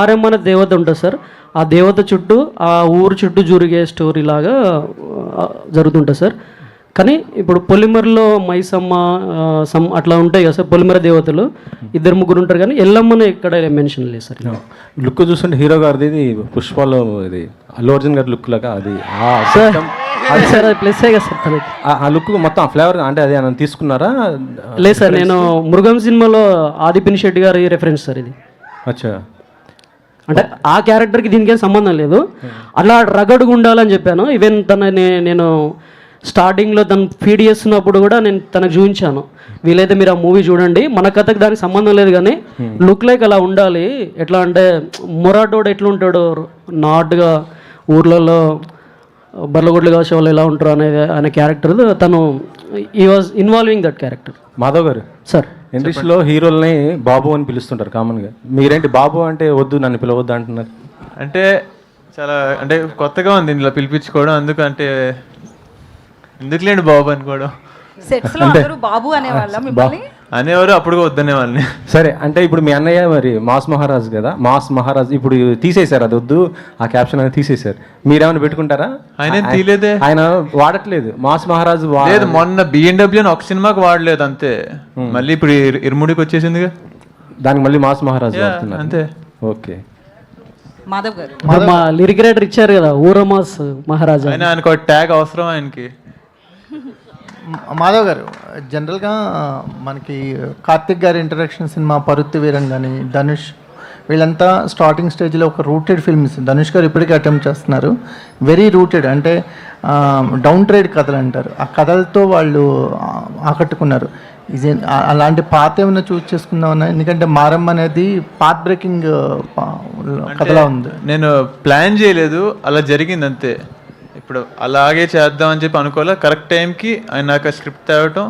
RM అనే దేవత ఉంటుంది సార్. ఆ దేవత చుట్టూ ఆ ఊరు చుట్టూ జరిగే స్టోరీ లాగా జరుగుతుంటుంది సార్. కానీ ఇప్పుడు పొలిమర్లో మైసమ్మ అట్లా ఉంటాయి కదా సార్, పొలిమర దేవతలు 2-3 ఉంటారు, కానీ ఎల్లమ్మని ఎక్కడ మెన్షన్ లేదు సార్. లుక్ చూస్తుంటే హీరో గారిది ఇది పుష్పలో ఇది అల్లు అర్జున్ గారి లుక్ లాగా అది సార్ అది ప్లస్సే కదా సార్ తనకి. ఆ లుక్ మొత్తం ఫ్లేవర్ అంటే అది అని తీసుకున్నారా? లేదు సార్, నేను మృగం సినిమాలో ఆది పినిశెట్టి గారి రెఫరెన్స్ సార్ ఇది. అచ్చా, అంటే ఆ క్యారెక్టర్కి దీనికి ఏం సంబంధం లేదు, అలా రగడుగా ఉండాలని చెప్పాను. ఈవెన్ నేను స్టార్టింగ్లో తను ఫీడ్ చేస్తున్నప్పుడు కూడా నేను తనకు చూపించాను, వీలైతే మీరు ఆ మూవీ చూడండి, మన కథకు దానికి సంబంధం లేదు కానీ లుక్ లైక్ అలా ఉండాలి. ఎట్లా అంటే మొరాటోడు ఎట్లా ఉంటాడు నాట్గా ఊర్లలో బర్లగొడ్లు కాసే వాళ్ళు ఎలా ఉంటారు అనే క్యారెక్టర్ తను ఈ was involving that character. Madhav గారు సార్, ఇండస్ట్రీలో హీరోల్ని బాబు అని పిలుస్తుంటారు కామన్గా, మీరేంటి బాబు అంటే వద్దు నన్ను పిలవద్దు అంటున్నారు? అంటే చాలా అంటే కొత్తగా ఉంది ఇందులో పిలిపించుకోవడం, అందుకంటే ఎందుకులేండి బాబు అనుకోవడం. బాబు అనేవారు, అప్పుడు వద్దనే వాళ్ళని. సరే, అంటే ఇప్పుడు మీ అన్నయ్య మరి మాస్ మహారాజ్ కదా, మాస్ మహారాజ్ ఇప్పుడు తీసేశారు, అది వద్దు ఆ క్యాప్షన్ అనేది తీసేశారు, మీరేమైనా పెట్టుకుంటారా? ఆయన తీలేదే, ఆయన వాడట్లేదు మాస్ మహారాజ్. లేదు, మొన్న బిఎన్డబ్ల్యూ ఒక సినిమాకి వాడలేదు అంతే, మళ్ళీ ఇప్పుడు ఇరుముడికి వచ్చేసిందిగా, దానికి మళ్ళీ మాస్ మహారాజ్ వాడుతున్నారు అంతే. ఓకే, మాధవ్ గారు మా లిరిక్ రైటర్ ఇచ్చారు కదా ఊరమాస్ మహారాజా, ఆయనకు ట్యాగ్ అవసరం ఆయనకి. మాధవ్ గారు, జనరల్గా మనకి కార్తిక్ గారి ఇంట్రడక్షన్ సినిమా పరుత్తి వీరన్ కానీ ధనుష్ వీళ్ళంతా స్టార్టింగ్ స్టేజ్లో ఒక రూటెడ్ ఫిల్మ్స్. ధనుష్ గారు ఇప్పటికీ అటెంప్ట్ చేస్తున్నారు, వెరీ రూటెడ్, అంటే డౌన్ ట్రేడ్ కథలు అంటారు, ఆ కథలతో వాళ్ళు ఆకట్టుకున్నారు. ఇది అలాంటి పాత ఏమైనా చూస్ చేసుకుందామన్నా, ఎందుకంటే మారమ్మ అనేది పాత్ బ్రేకింగ్ కథలా ఉంది. నేను ప్లాన్ చేయలేదు, అలా జరిగింది అంతే. ఇప్పుడు అలాగే చేద్దాం అని చెప్పి అనుకోలే, కరెక్ట్ టైంకి ఆయన నాకు స్క్రిప్ట్ తేవటం,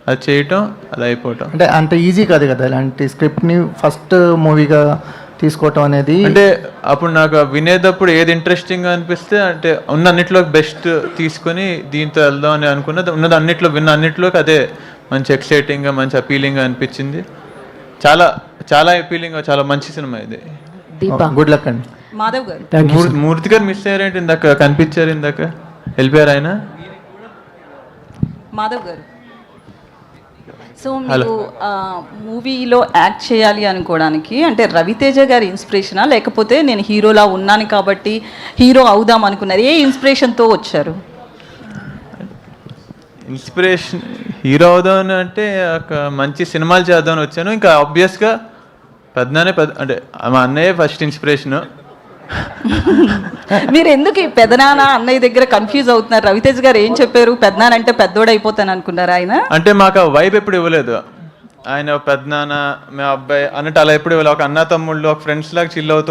అది చేయటం, అది అయిపోవటం. అంటే అంత ఈజీ కాదు కదా ఇలాంటి స్క్రిప్ట్ని ఫస్ట్ మూవీగా తీసుకోవటం అనేది. అంటే అప్పుడు నాకు వినేటప్పుడు ఏది ఇంట్రెస్టింగ్ అనిపిస్తే, అంటే ఉన్న అన్నింటిలోకి బెస్ట్ తీసుకొని దీంతో వెళ్దాం అని అనుకున్నది, ఉన్నది అన్నింటిలో విన్న అన్నింటిలోకి అదే మంచి ఎక్సైటింగ్గా మంచి అపీలింగ్గా అనిపించింది. చాలా చాలా అపీలింగ్గా, చాలా మంచి సినిమా ఇది. గుడ్ లక్ అండి. మాధవ్ గారు, మూర్తి గారు మిస్ అయ్యారేంటి? ఇందాక కనిపించారు, ఇందాక వెళ్ళిపోయారు ఆయన. మాధవ్ గారు, సో మీరు మూవీలో యాక్ట్ చేయాలి అనుకోవడానికి అంటే రవితేజ గారి ఇన్స్పిరేషనా, లేకపోతే నేను హీరోలా ఉన్నాను కాబట్టి హీరో అవుదాం అనుకున్నారు? ఏ ఇన్స్పిరేషన్తో వచ్చారు? ఇన్స్పిరేషన్ హీరో అవుదామని అంటే ఒక మంచి సినిమాలు చేద్దామని వచ్చాను. ఇంకా ఆబ్వియస్గా అంటే మా అన్నయ్య ఫస్ట్ ఇన్స్పిరేషను. మీరు ఎందుకు ఈ పెదనాన్న అన్నయ్య దగ్గర కన్ఫ్యూజ్ అవుతున్నారు? రవితేజ గారు ఏం చెప్పారు? పెదనాన్న అంటే పెద్దోడు అయిపోతాను అనుకున్నారు ఆయన? అంటే మాకు ఆ వైబ్ ఎప్పుడు ఇవ్వలేదు, ఆయన పెద్దనాన్న మా అబ్బాయి అన్నట్టు అలా ఎప్పుడు ఇవ్వలేదు. ఒక అన్న తమ్ముళ్ళు, ఒక ఫ్రెండ్స్ లాగా చిల్ అవుతూ